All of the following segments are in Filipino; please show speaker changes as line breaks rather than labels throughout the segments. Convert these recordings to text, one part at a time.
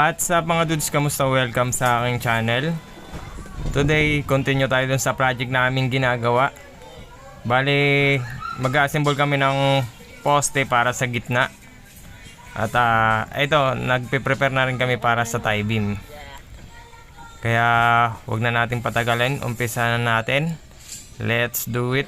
What's up mga dudes? Kamusta? Welcome sa aking channel. Today, continue tayo dun sa project namin ginagawa. Bali, mag-assemble kami ng poste para sa gitna. At ito, nagpe-prepare na rin kami para sa tie beam. Kaya, wag na nating patagalin. Umpisa na natin. Let's do it.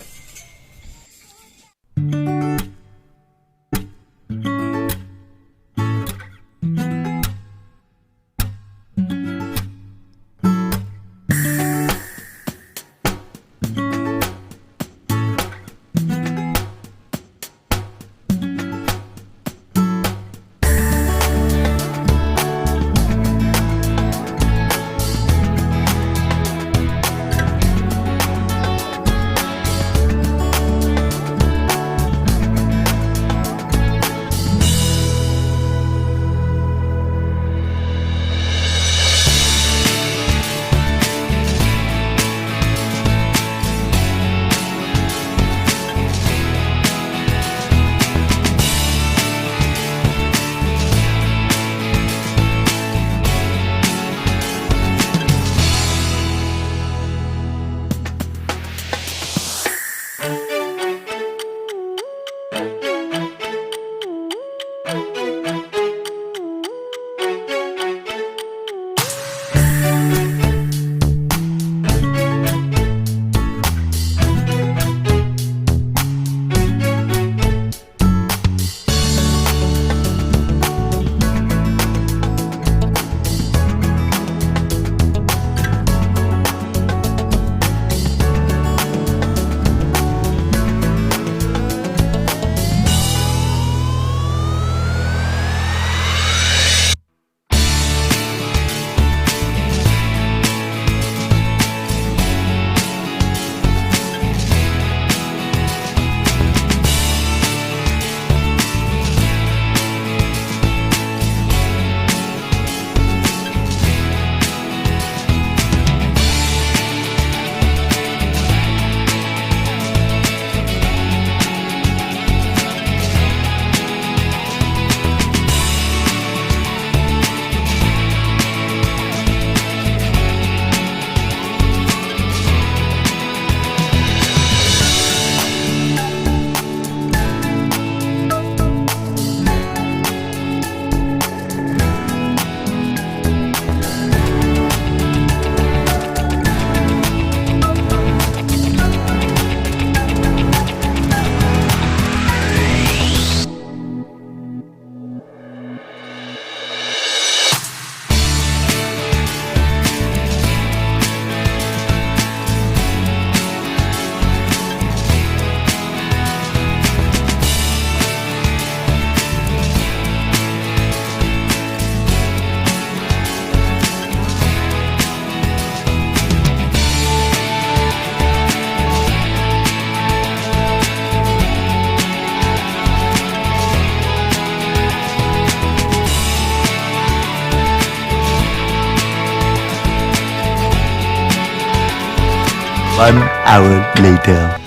One hour later.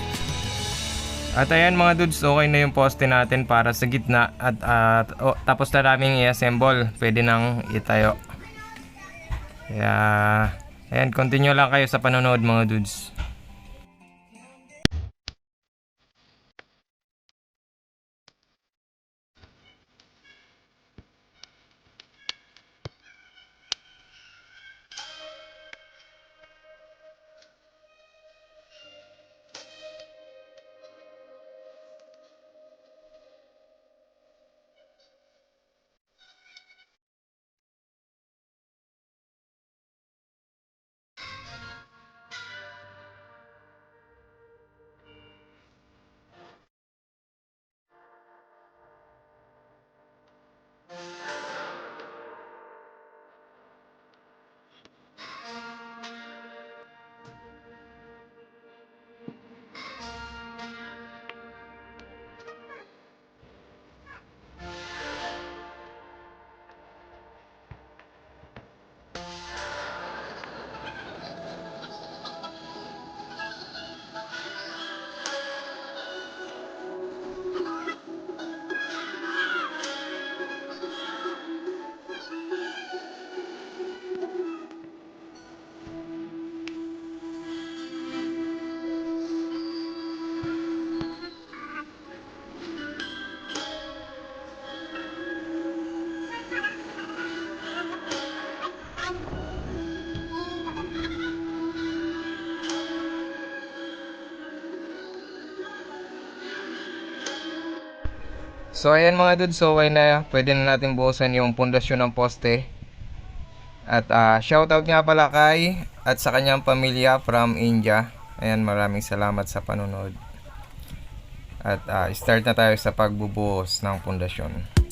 At ayan mga dudes, okay na yung poste natin para sa gitna. At tapos na namin i-assemble. Pwede nang itayo. Kaya, ayan, continue lang kayo sa panonood mga dudes. So ayan mga dudes, so okay na, pwede na natin buhusan yung pundasyon ng poste. At shoutout nga pala kay at sa kanyang pamilya from India. Ayan, maraming salamat sa panonood. At start na tayo sa pagbubuhos ng pundasyon.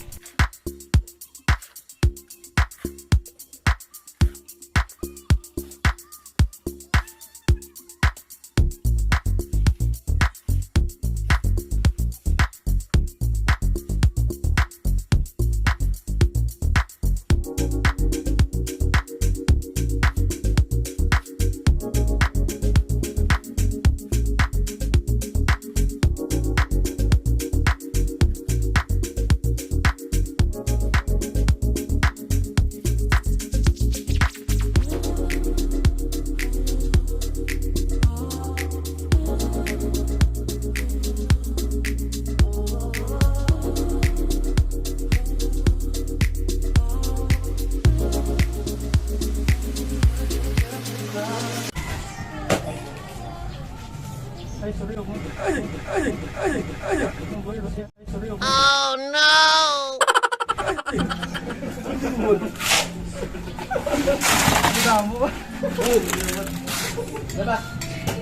Oh no!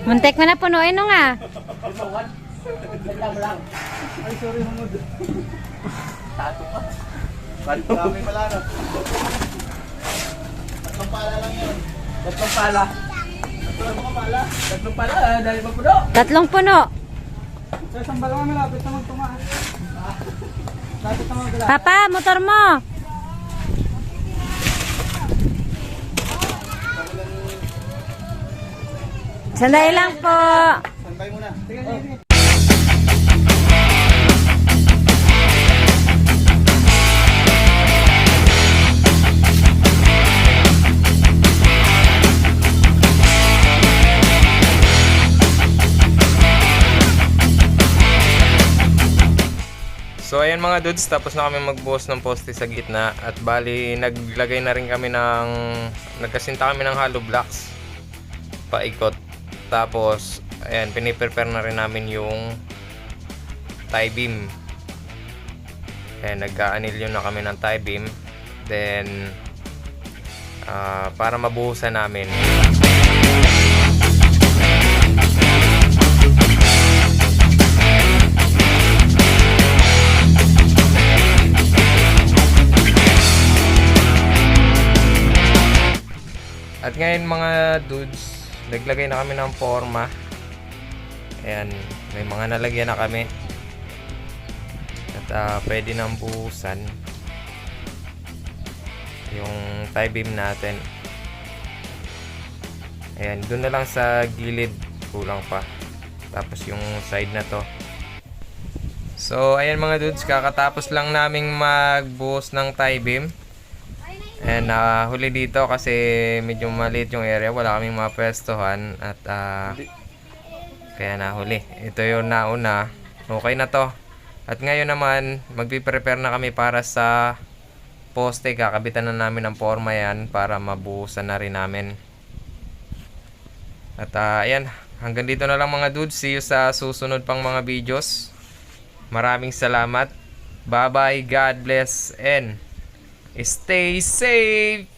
Muntik mo na punuin no nga. Tatlong puno. Papa, motor mo. Sandali lang po.
So ayan mga dudes, tapos na kami magbuhos ng poste sa gitna. At bali, naglagay na rin kami ng, nagkasinta kami ng hollow blocks paikot. Tapos ayan, piniprepare na rin namin yung tie beam. Ayan, nagka-anilyo na kami ng tie beam. Then para mabuhusan namin. At ngayon mga dudes, naglagay na kami ng forma. Ayan, may mga nalagyan na kami. At pwede nang buhusan yung tie beam natin. Ayan, doon na lang sa gilid, kulang pa. Tapos yung side na to. So ayan mga dudes, kakatapos lang naming magbuhos ng tie beam. And huli dito kasi medyo maliit yung area, wala kaming mapwestohan at kaya nahuli. Ito yung nauna, okay na to. At ngayon naman magpiprepare na kami para sa poste. Kakabitan na namin ang forma yan para mabuhusan na rin namin. At ayan, hanggang dito na lang mga dudes. See you sa susunod pang mga videos. Maraming salamat. Bye bye, God bless and stay safe!